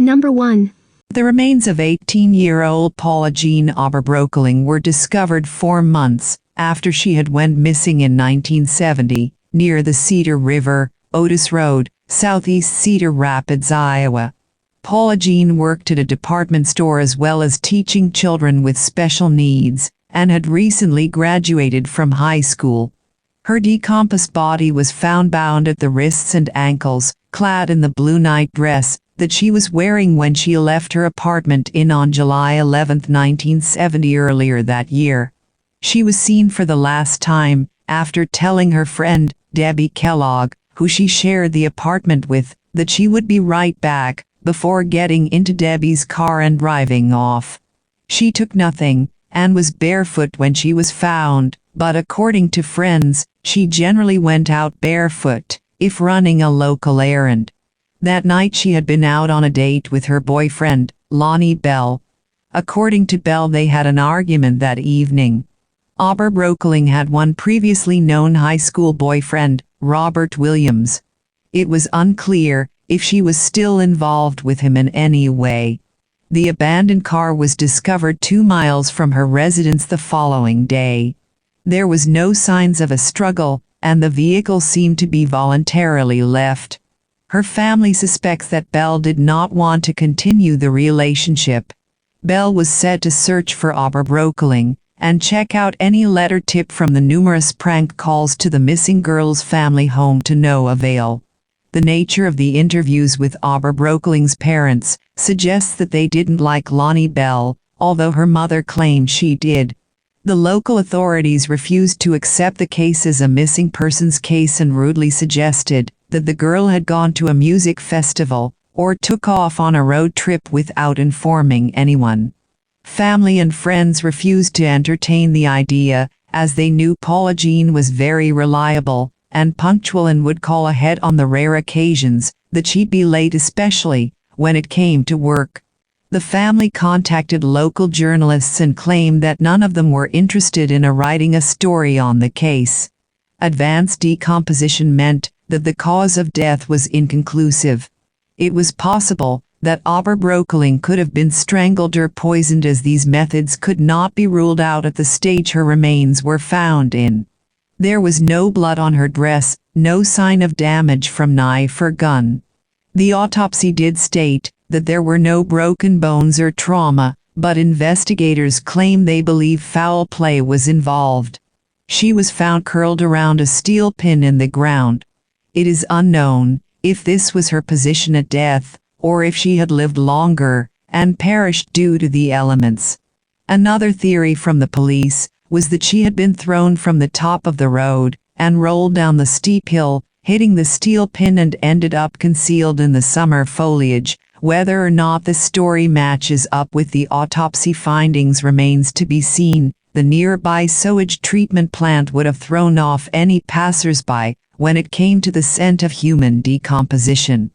Number 1. The remains of 18-year-old Paula Jean Oberbroeckling were discovered 4 months after she had went missing in 1970 near the Cedar River, Otis Road, southeast Cedar Rapids, Iowa. Paula Jean worked at a department store as well as teaching children with special needs and had recently graduated from high school. Her decomposed body was found bound at the wrists and ankles, clad in the blue night dress that she was wearing when she left her apartment on July 11, 1970 earlier that year. She was seen for the last time after telling her friend, Debbie Kellogg, who she shared the apartment with, that she would be right back before getting into Debbie's car and driving off. She took nothing and was barefoot when she was found, but according to friends, she generally went out barefoot if running a local errand. That night she had been out on a date with her boyfriend, Lonnie Bell. According to Bell, they had an argument that evening. Oberbroeckling had one previously known high school boyfriend, Robert Williams. It was unclear if she was still involved with him in any way. The abandoned car was discovered 2 miles from her residence the following day. There was no signs of a struggle, and the vehicle seemed to be voluntarily left. Her family suspects that Bell did not want to continue the relationship. Bell was said to search for Oberbroeckling and check out any letter tip from the numerous prank calls to the missing girl's family home to no avail. The nature of the interviews with Oberbroeckling's parents suggests that they didn't like Lonnie Bell, although her mother claimed she did. The local authorities refused to accept the case as a missing persons case and rudely suggested that the girl had gone to a music festival or took off on a road trip without informing anyone. Family and friends refused to entertain the idea, as they knew Paula Jean was very reliable and punctual and would call ahead on the rare occasions that she'd be late, especially when it came to work. The family contacted local journalists and claimed that none of them were interested in writing a story on the case. Advanced decomposition meant that the cause of death was inconclusive. It was possible that Oberbroeckling could have been strangled or poisoned, as these methods could not be ruled out at the stage her remains were found in. There was no blood on her dress, no sign of damage from knife or gun. The autopsy did state that there were no broken bones or trauma, but investigators claim they believe foul play was involved. She was found curled around a steel pin in the ground. It is unknown if this was her position at death, or if she had lived longer and perished due to the elements. Another theory from the police was that she had been thrown from the top of the road and rolled down the steep hill, hitting the steel pin, and ended up concealed in the summer foliage. Whether or not the story matches up with the autopsy findings remains to be seen. The nearby sewage treatment plant would have thrown off any passers-by when it came to the scent of human decomposition.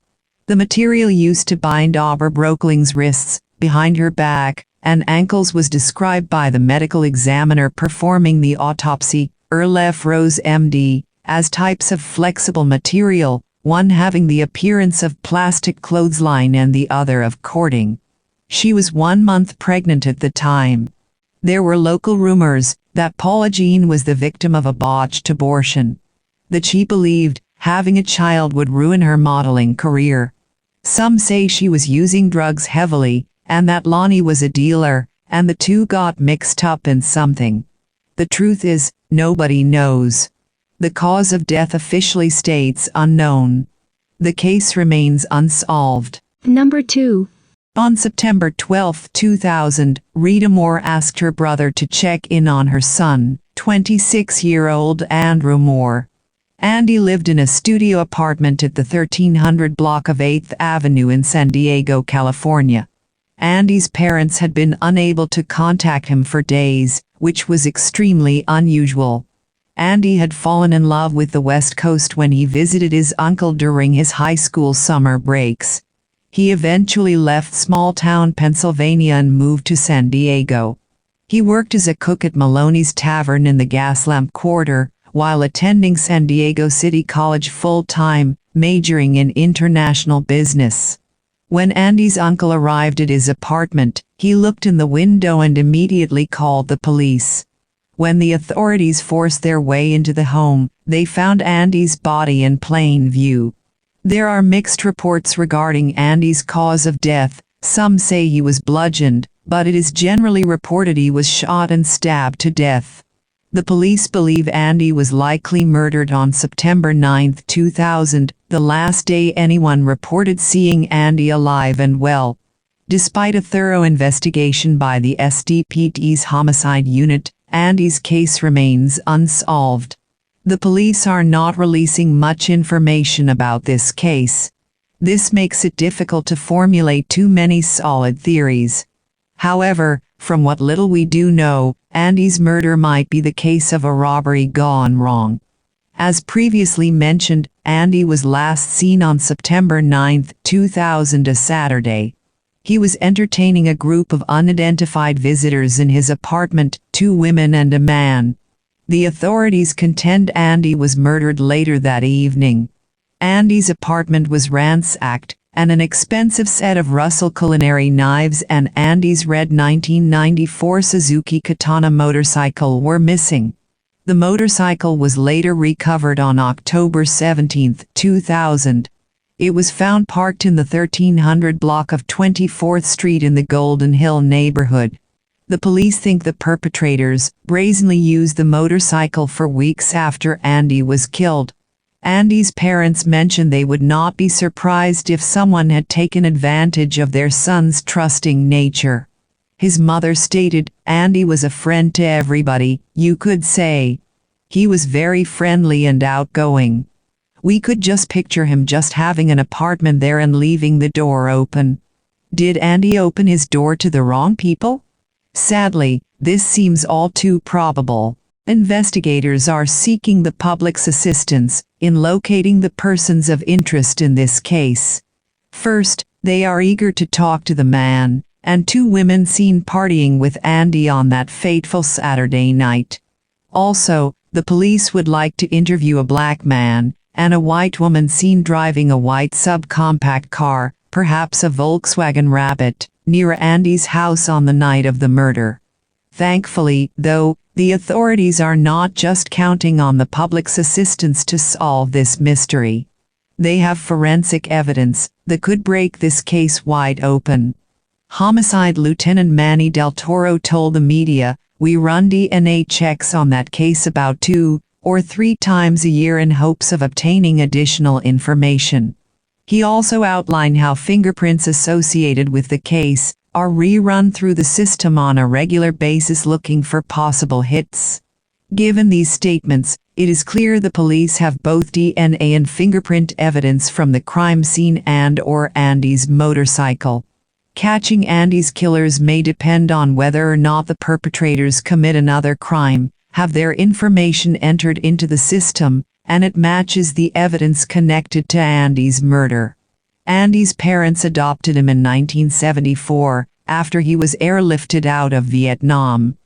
The material used to bind Oberbroeckling's wrists, behind her back, and ankles was described by the medical examiner performing the autopsy, Erlef Rose MD, as types of flexible material, one having the appearance of plastic clothesline and the other of cording. She was 1 month pregnant at the time. There were local rumors that Paula Jean was the victim of a botched abortion, that she believed having a child would ruin her modeling career. Some say she was using drugs heavily, and that Lonnie was a dealer, and the two got mixed up in something. The truth is, nobody knows. The cause of death officially states unknown. The case remains unsolved. Number 2. On September 12, 2000, Rita Moore asked her brother to check in on her son, 26-year-old Andrew Moore. Andy lived in a studio apartment at the 1300 block of 8th Avenue in San Diego, California. Andy's parents had been unable to contact him for days, which was extremely unusual. Andy had fallen in love with the West Coast when he visited his uncle during his high school summer breaks. He eventually left small-town Pennsylvania and moved to San Diego. He worked as a cook at Maloney's Tavern in the Gaslamp Quarter, while attending San Diego City College full-time, majoring in international business. When Andy's uncle arrived at his apartment, he looked in the window and immediately called the police. When the authorities forced their way into the home, they found Andy's body in plain view. There are mixed reports regarding Andy's cause of death. Some say he was bludgeoned, but it is generally reported he was shot and stabbed to death. The police believe Andy was likely murdered on September 9, 2000, the last day anyone reported seeing Andy alive and well. Despite a thorough investigation by the SDPD's homicide unit, Andy's case remains unsolved. The police are not releasing much information about this case. This makes it difficult to formulate too many solid theories. However, from what little we do know, Andy's murder might be the case of a robbery gone wrong. As previously mentioned, Andy was last seen on September 9, 2000, a Saturday. He was entertaining a group of unidentified visitors in his apartment, 2 women and a man. The authorities contend Andy was murdered later that evening. Andy's apartment was ransacked, and an expensive set of Russell culinary knives and Andy's red 1994 Suzuki Katana motorcycle were missing. The motorcycle was later recovered on October 17, 2000. It was found parked in the 1300 block of 24th Street in the Golden Hill neighborhood. The police think the perpetrators brazenly used the motorcycle for weeks after Andy was killed. Andy's parents mentioned they would not be surprised if someone had taken advantage of their son's trusting nature. His mother stated, "Andy was a friend to everybody, you could say. He was very friendly and outgoing. We could just picture him just having an apartment there and leaving the door open." Did Andy open his door to the wrong people? Sadly, this seems all too probable. Investigators are seeking the public's assistance in locating the persons of interest in this case. First, they are eager to talk to the man and 2 women seen partying with Andy on that fateful Saturday night. Also, the police would like to interview a black man and a white woman seen driving a white subcompact car, perhaps a Volkswagen Rabbit, near Andy's house on the night of the murder. Thankfully, though, the authorities are not just counting on the public's assistance to solve this mystery. They have forensic evidence that could break this case wide open. Homicide Lieutenant Manny Del Toro told the media, "We run DNA checks on that case about 2 or 3 times a year in hopes of obtaining additional information." He also outlined how fingerprints associated with the case are rerun through the system on a regular basis looking for possible hits. Given these statements, it is clear the police have both DNA and fingerprint evidence from the crime scene and/or Andy's motorcycle. Catching Andy's killers may depend on whether or not the perpetrators commit another crime, have their information entered into the system, and it matches the evidence connected to Andy's murder. Andy's parents adopted him in 1974, after he was airlifted out of Vietnam.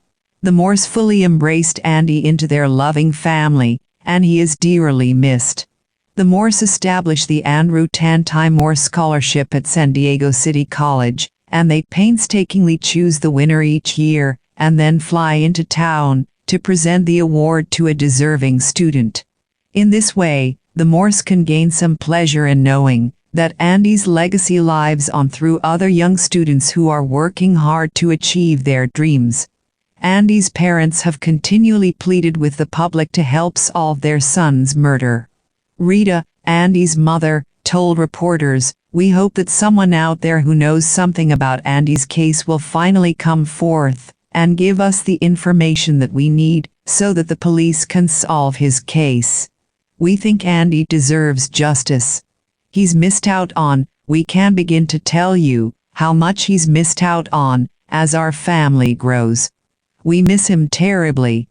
The Moores fully embraced Andy into their loving family, and he is dearly missed. The Moores established the Andrew Tanti Moore Scholarship at San Diego City College, and they painstakingly choose the winner each year, and then fly into town to present the award to a deserving student. In this way, the Moores can gain some pleasure in knowing that Andy's legacy lives on through other young students who are working hard to achieve their dreams. Andy's parents have continually pleaded with the public to help solve their son's murder. Rita, Andy's mother, told reporters, "We hope that someone out there who knows something about Andy's case will finally come forth and give us the information that we need so that the police can solve his case. We think Andy deserves justice. He's missed out on, we can't begin to tell you how much he's missed out on as our family grows. We miss him terribly.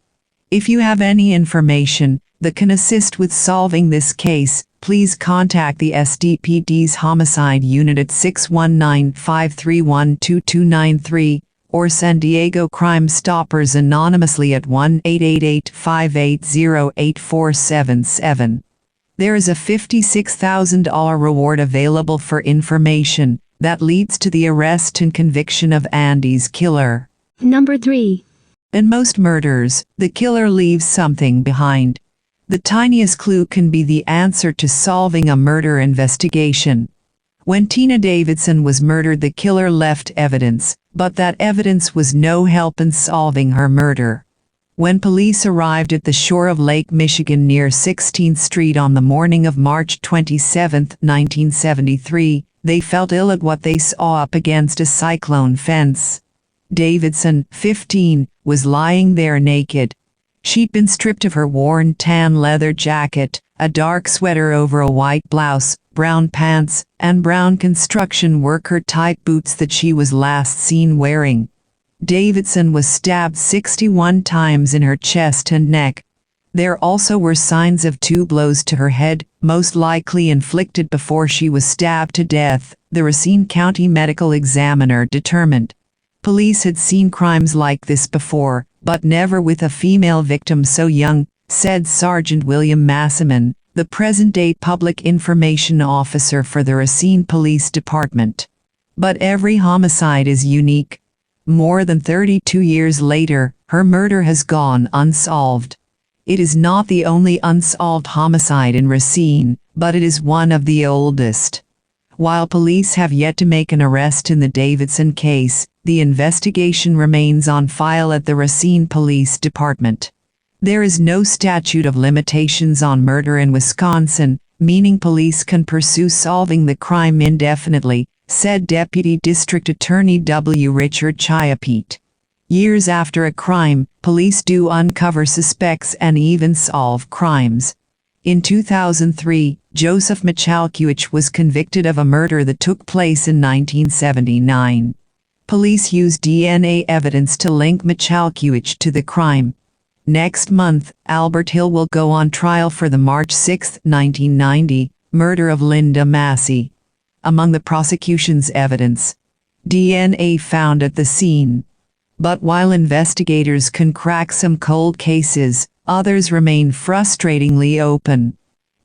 If you have any information that can assist with solving this case, please contact the SDPD's Homicide Unit at 619-531-2293 or San Diego Crime Stoppers anonymously at 1-888-580-8477. There is a $56,000 reward available for information that leads to the arrest and conviction of Andy's killer. Number 3. In most murders, the killer leaves something behind. The tiniest clue can be the answer to solving a murder investigation. When Tina Davidson was murdered, the killer left evidence, but that evidence was no help in solving her murder. When police arrived at the shore of Lake Michigan near 16th Street on the morning of March 27, 1973, they felt ill at what they saw up against a cyclone fence. Davidson, 15, was lying there naked. She'd been stripped of her worn tan leather jacket, a dark sweater over a white blouse, brown pants, and brown construction worker-type boots that she was last seen wearing. Davidson was stabbed 61 times in her chest and neck. There also were signs of 2 blows to her head, most likely inflicted before she was stabbed to death, the Racine County Medical Examiner determined. Police had seen crimes like this before, but never with a female victim so young, said Sergeant William Massaman, the present-day public information officer for the Racine Police Department. But every homicide is unique. More than 32 years later, her murder has gone unsolved. It is not the only unsolved homicide in Racine, but it is one of the oldest. While police have yet to make an arrest in the Davidson case, the investigation remains on file at the Racine Police Department. There is no statute of limitations on murder in Wisconsin, meaning police can pursue solving the crime indefinitely, said Deputy District Attorney W. Richard Chiapete. Years after a crime, police do uncover suspects and even solve crimes. In 2003, Joseph Michalkiewicz was convicted of a murder that took place in 1979. Police used DNA evidence to link Michalkiewicz to the crime. Next month, Albert Hill will go on trial for the March 6, 1990, murder of Linda Massey. Among the prosecution's evidence, DNA found at the scene. But while investigators can crack some cold cases, others remain frustratingly open.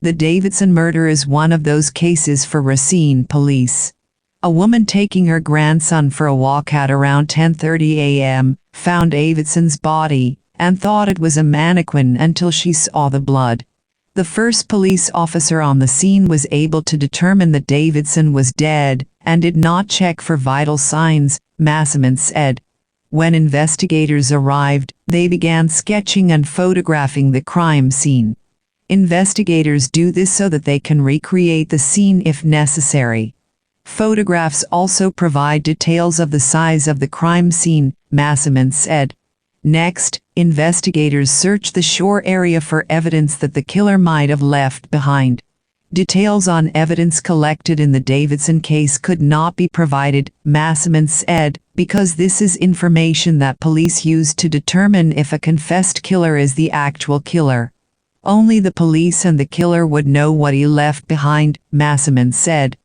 The Davidson murder is one of those cases for Racine police. A woman taking her grandson for a walk at around 10:30 a.m. found Davidson's body and thought it was a mannequin until she saw the blood. The first police officer on the scene was able to determine that Davidson was dead and did not check for vital signs, Massaman said. When investigators arrived, they began sketching and photographing the crime scene. Investigators do this so that they can recreate the scene if necessary. Photographs also provide details of the size of the crime scene, Massaman said. Next, investigators searched the shore area for evidence that the killer might have left behind. Details on evidence collected in the Davidson case could not be provided, Massaman said, because this is information that police use to determine if a confessed killer is the actual killer. Only the police and the killer would know what he left behind, Massaman said.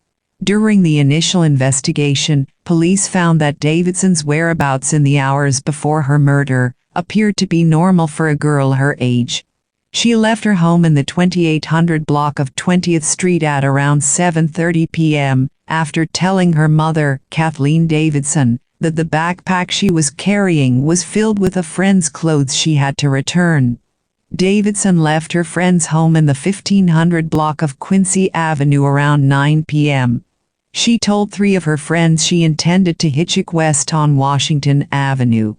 During the initial investigation, police found that Davidson's whereabouts in the hours before her murder appeared to be normal for a girl her age. She left her home in the 2800 block of 20th Street at around 7:30 p.m. after telling her mother, Kathleen Davidson, that the backpack she was carrying was filled with a friend's clothes she had to return. Davidson left her friend's home in the 1500 block of Quincy Avenue around 9 p.m. She told 3 of her friends she intended to hitchhike west on Washington Avenue.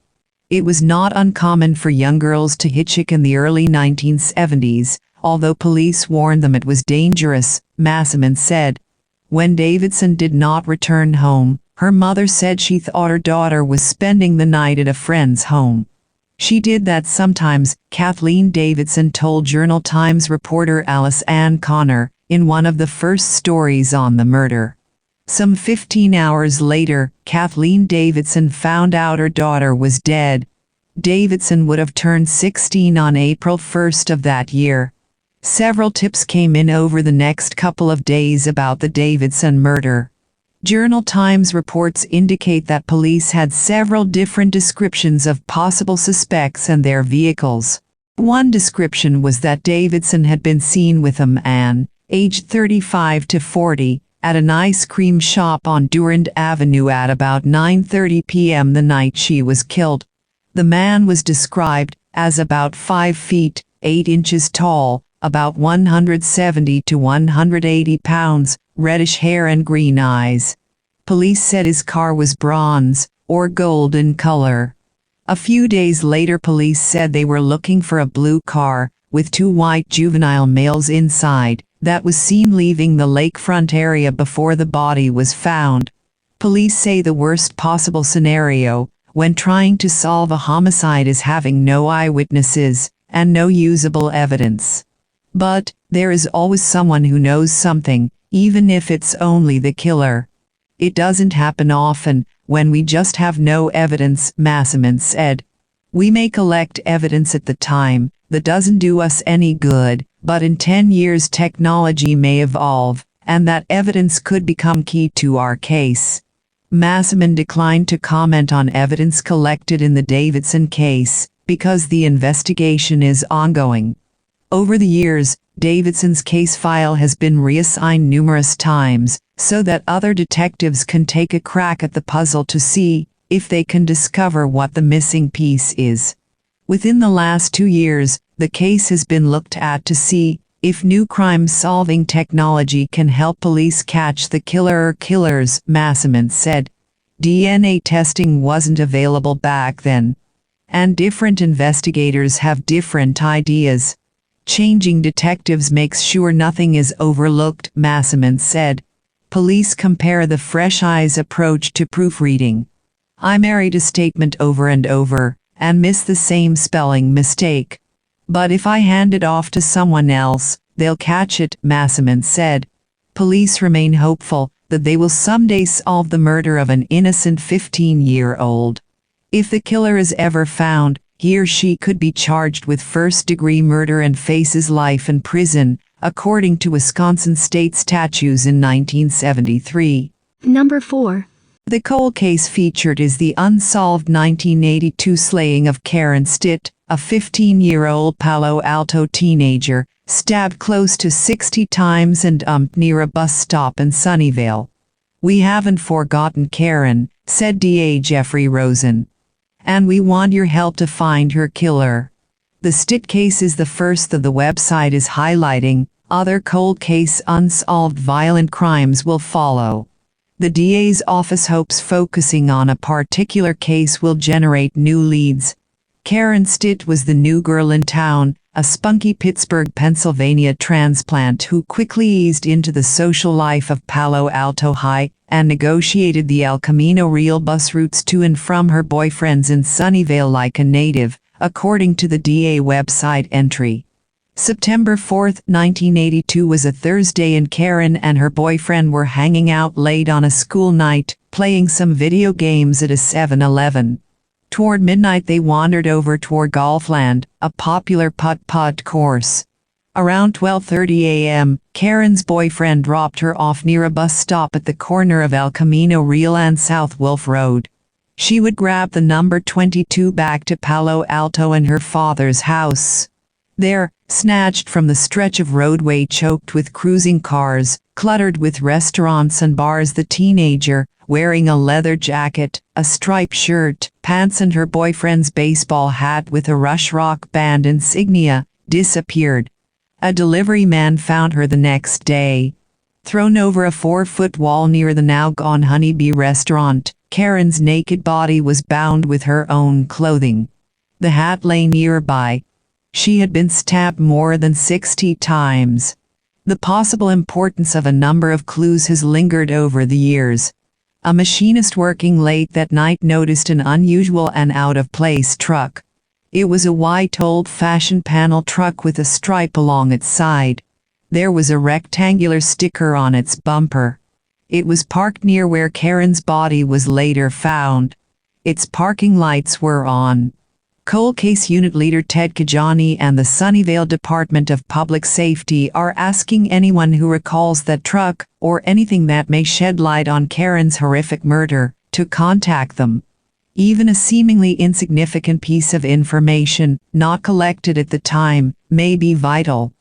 It was not uncommon for young girls to hitchhike in the early 1970s, although police warned them it was dangerous, Massaman said. When Davidson did not return home, her mother said she thought her daughter was spending the night at a friend's home. She did that sometimes, Kathleen Davidson told Journal Times reporter Alice Ann Connor, in one of the first stories on the murder. Some 15 hours later, Kathleen Davidson found out her daughter was dead. Davidson would have turned 16 on April 1st of that year. Several tips came in over the next couple of days about the Davidson murder. Journal Times reports indicate that police had several different descriptions of possible suspects and their vehicles. One description was that Davidson had been seen with a man, aged 35 to 40, at an ice cream shop on Durand Avenue at about 9:30 p.m. the night she was killed. The man was described as about 5 feet, 8 inches tall, about 170 to 180 pounds, reddish hair and green eyes. Police said his car was bronze or gold in color. A few days later, police said they were looking for a blue car with 2 white juvenile males inside that was seen leaving the lakefront area before the body was found. Police say the worst possible scenario when trying to solve a homicide is having no eyewitnesses and no usable evidence. But there is always someone who knows something, even if it's only the killer. It doesn't happen often when we just have no evidence, Massaman said. We may collect evidence at the time that doesn't do us any good, but in 10 years technology may evolve, and that evidence could become key to our case. Massaman declined to comment on evidence collected in the Davidson case because the investigation is ongoing. Over the years, Davidson's case file has been reassigned numerous times so that other detectives can take a crack at the puzzle to see if they can discover what the missing piece is. Within the last 2 years, the case has been looked at to see if new crime-solving technology can help police catch the killer or killers, Massaman said. DNA testing wasn't available back then, and different investigators have different ideas. Changing detectives makes sure nothing is overlooked, Massaman said. Police compare the fresh eyes approach to proofreading. I married a statement over and over and miss the same spelling mistake. But if I hand it off to someone else, they'll catch it, Massaman said. Police remain hopeful that they will someday solve the murder of an innocent 15-year-old. If the killer is ever found, he or she could be charged with first-degree murder and faces life in prison, according to Wisconsin state statutes in 1973. Number 4. The cold case featured is the unsolved 1982 slaying of Karen Stitt, a 15-year-old Palo Alto teenager, stabbed close to 60 times and dumped near a bus stop in Sunnyvale. We haven't forgotten Karen, said DA Jeffrey Rosen. And we want your help to find her killer. The Stitt case is the first that the website is highlighting. Other cold case unsolved violent crimes will follow. The DA's office hopes focusing on a particular case will generate new leads. Karen Stitt was the new girl in town, a spunky Pittsburgh, Pennsylvania transplant who quickly eased into the social life of Palo Alto High and negotiated the El Camino Real bus routes to and from her boyfriends in Sunnyvale like a native, according to the DA website entry. September 4, 1982 was a Thursday and Karen and her boyfriend were hanging out late on a school night, playing some video games at a 7-Eleven. Toward midnight they wandered over toward Golfland, a popular putt-putt course. Around 12:30 a.m., Karen's boyfriend dropped her off near a bus stop at the corner of El Camino Real and South Wolf Road. She would grab the number 22 back to Palo Alto and her father's house. There, snatched from the stretch of roadway choked with cruising cars, cluttered with restaurants and bars, the teenager, wearing a leather jacket, a striped shirt, pants and her boyfriend's baseball hat with a Rush Rock Band insignia, disappeared. A delivery man found her the next day. Thrown over a 4-foot wall near the now-gone Honeybee restaurant, Karen's naked body was bound with her own clothing. The hat lay nearby. She had been stabbed more than 60 times. The possible importance of a number of clues has lingered over the years. A machinist working late that night noticed an unusual and out-of-place truck. It was a white old-fashioned panel truck with a stripe along its side. There was a rectangular sticker on its bumper. It was parked near where Karen's body was later found. Its parking lights were on. Cold Case Unit Leader Ted Kajani and the Sunnyvale Department of Public Safety are asking anyone who recalls that truck or anything that may shed light on Karen's horrific murder to contact them. Even a seemingly insignificant piece of information not collected at the time may be vital.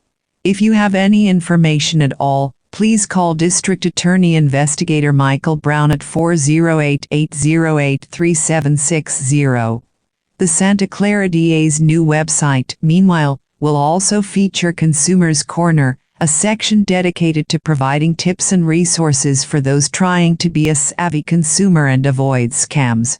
If you have any information at all, Please call District Attorney Investigator Michael Brown at 408-808-3760. The Santa Clara DA's new website, meanwhile, will also feature Consumers Corner, a section dedicated to providing tips and resources for those trying to be a savvy consumer and avoid scams.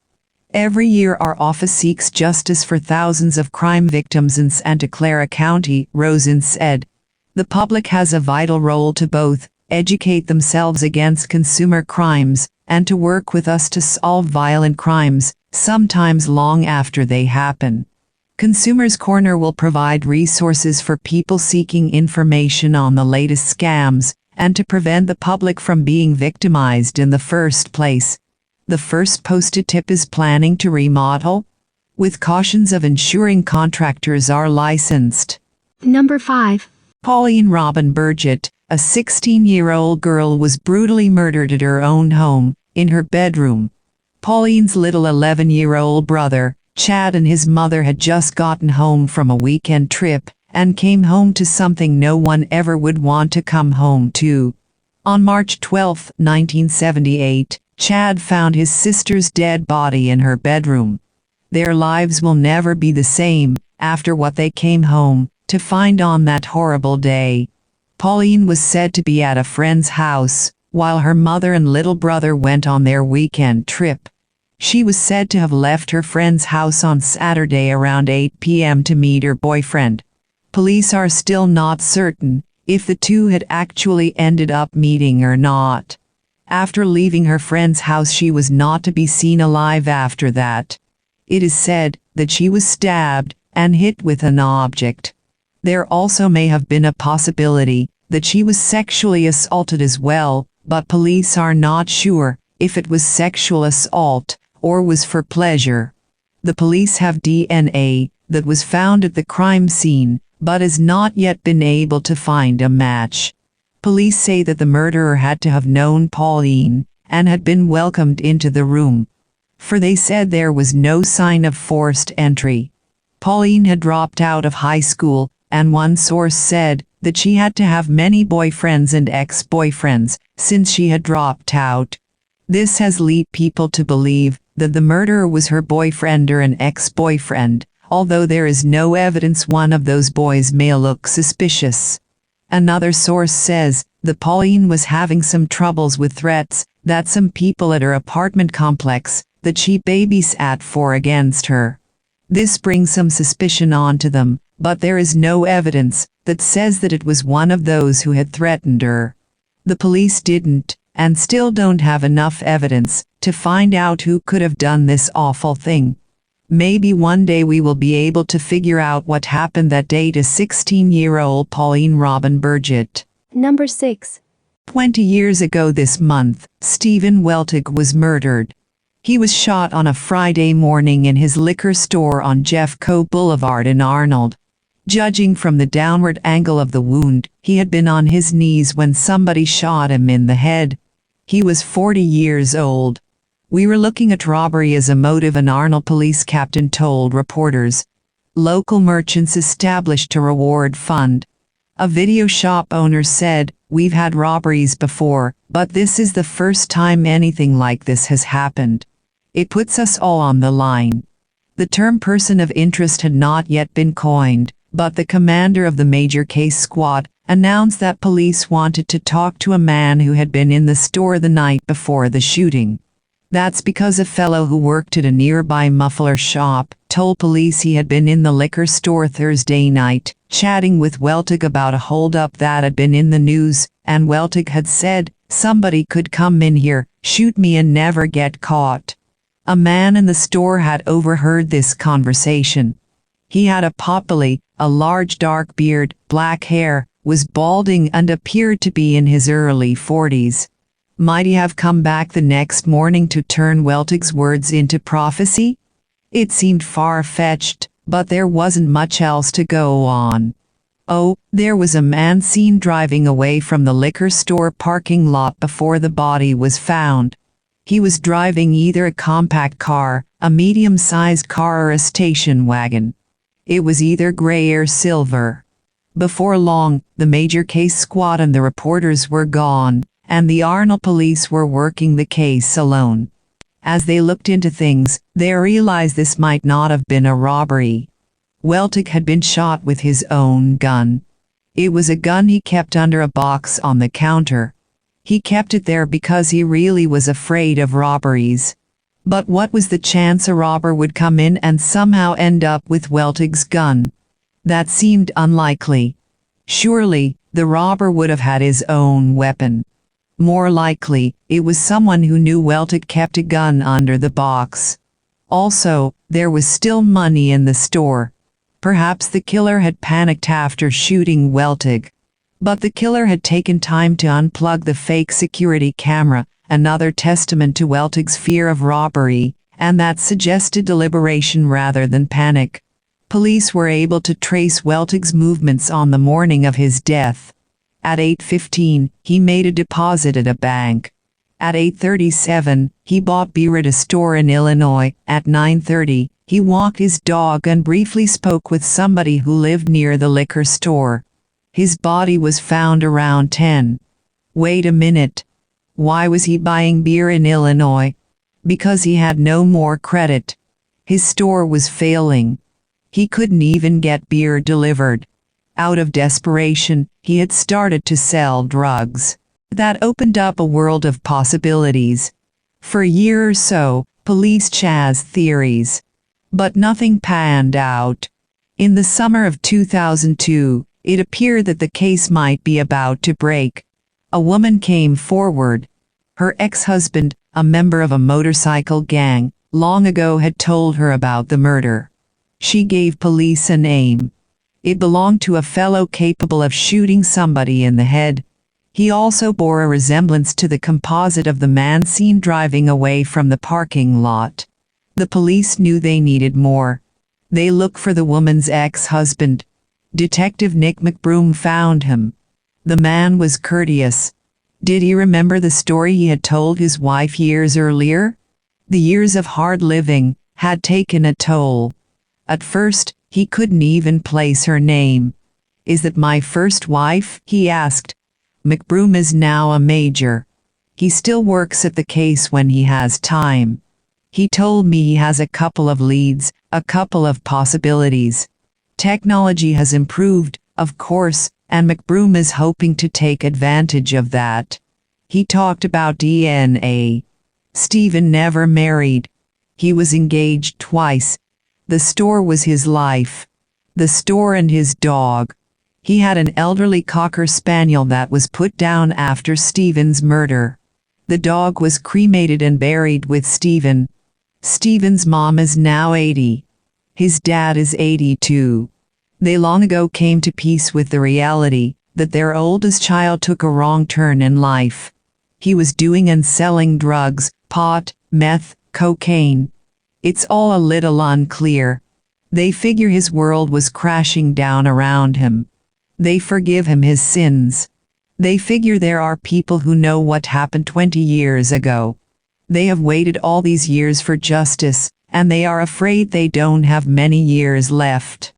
Every year our office seeks justice for thousands of crime victims in Santa Clara County, Rosen said. The public has a vital role to both educate themselves against consumer crimes and to work with us to solve violent crimes, sometimes long after they happen. Consumers Corner will provide resources for people seeking information on the latest scams and to prevent the public from being victimized in the first place. The first posted tip is planning to remodel, with cautions of ensuring contractors are licensed. Number 5. Pauline Burgette, a 16-year-old girl, was brutally murdered at her own home, in her bedroom. Pauline's little 11-year-old brother, Chad, and his mother had just gotten home from a weekend trip and came home to something no one ever would want to come home to. On March 12, 1978, Chad found his sister's dead body in her bedroom. Their lives will never be the same after what they came home to find on that horrible day. Pauline was said to be at a friend's house, while her mother and little brother went on their weekend trip. She was said to have left her friend's house on Saturday around 8 p.m. to meet her boyfriend. Police are still not certain if the two had actually ended up meeting or not. After leaving her friend's house, she was not to be seen alive after that. It is said that she was stabbed and hit with an object. There also may have been a possibility that she was sexually assaulted as well, but police are not sure if it was sexual assault or was for pleasure. The police have DNA that was found at the crime scene, but has not yet been able to find a match. Police say that the murderer had to have known Pauline and had been welcomed into the room, for they said there was no sign of forced entry. Pauline had dropped out of high school, and one source said that she had to have many boyfriends and ex-boyfriends since she had dropped out. This has led people to believe that the murderer was her boyfriend or an ex-boyfriend, although there is no evidence one of those boys may look suspicious. Another source says that Pauline was having some troubles with threats that some people at her apartment complex that she babysat for against her. This brings some suspicion onto them, but there is no evidence that says that it was one of those who had threatened her. The police didn't, and still don't have enough evidence to find out who could have done this awful thing. Maybe one day we will be able to figure out what happened that day to 16-year-old Pauline Burgette. Number 6. 20 years ago this month, Stephen Weltig was murdered. He was shot on a Friday morning in his liquor store on Jeffco Boulevard in Arnold. Judging from the downward angle of the wound, he had been on his knees when somebody shot him in the head. He was 40 years old. We were looking at robbery as a motive, an Arnold police captain told reporters. Local merchants established a reward fund. A video shop owner said, "We've had robberies before, but this is the first time anything like this has happened. It puts us all on the line." The term person of interest had not yet been coined, but the commander of the major case squad announced that police wanted to talk to a man who had been in the store the night before the shooting. That's because a fellow who worked at a nearby muffler shop told police he had been in the liquor store Thursday night, chatting with Weltig about a holdup that had been in the news, and Weltig had said, "Somebody could come in here, shoot me and never get caught." A man in the store had overheard this conversation. He had a potbelly, a large dark beard, black hair, was balding and appeared to be in his early 40s. Might he have come back the next morning to turn Weltig's words into prophecy? It seemed far-fetched, but there wasn't much else to go on. Oh, there was a man seen driving away from the liquor store parking lot before the body was found. He was driving either a compact car, a medium-sized car, or a station wagon. It was either gray or silver. Before long, the major case squad and the reporters were gone, and the Arnold police were working the case alone. As they looked into things, they realized this might not have been a robbery. Weltig had been shot with his own gun. It was a gun he kept under a box on the counter. He kept it there because he really was afraid of robberies. But what was the chance a robber would come in and somehow end up with Weltig's gun? That seemed unlikely. Surely, the robber would have had his own weapon. More likely, it was someone who knew Weltig kept a gun under the box. Also, there was still money in the store. Perhaps the killer had panicked after shooting Weltig. But the killer had taken time to unplug the fake security camera, another testament to Weltig's fear of robbery, and that suggested deliberation rather than panic. Police were able to trace Weltig's movements on the morning of his death. At 8:15, he made a deposit at a bank. At 8:37, he bought beer at a store in Illinois. At 9:30, he walked his dog and briefly spoke with somebody who lived near the liquor store. His body was found around 10. Wait a minute. Why was he buying beer in Illinois? Because he had no more credit. His store was failing. He couldn't even get beer delivered. Out of desperation, he had started to sell drugs. That opened up a world of possibilities. For a year or so, police chased theories. But nothing panned out. In the summer of 2002, it appeared that the case might be about to break. A woman came forward. Her ex-husband, a member of a motorcycle gang, long ago had told her about the murder. She gave police a name. It belonged to a fellow capable of shooting somebody in the head. He also bore a resemblance to the composite of the man seen driving away from the parking lot. The police knew they needed more. They looked for the woman's ex-husband. Detective Nick McBroom found him. The man was courteous. Did he remember the story he had told his wife years earlier? The years of hard living had taken a toll. At first, he couldn't even place her name. "Is that my first wife?" he asked. McBroom is now a major. He still works at the case when he has time. He told me he has a couple of leads, a couple of possibilities. Technology has improved, of course, and McBroom is hoping to take advantage of that. He talked about DNA. Stephen never married. He was engaged twice. The store was his life. The store and his dog. He had an elderly Cocker Spaniel that was put down after Stephen's murder. The dog was cremated and buried with Stephen. Stephen's mom is now 80. His dad is 82. They long ago came to peace with the reality that their oldest child took a wrong turn in life. He was doing and selling drugs, pot, meth, cocaine. It's all a little unclear. They figure his world was crashing down around him. They forgive him his sins. They figure there are people who know what happened 20 years ago. They have waited all these years for justice, and they are afraid they don't have many years left.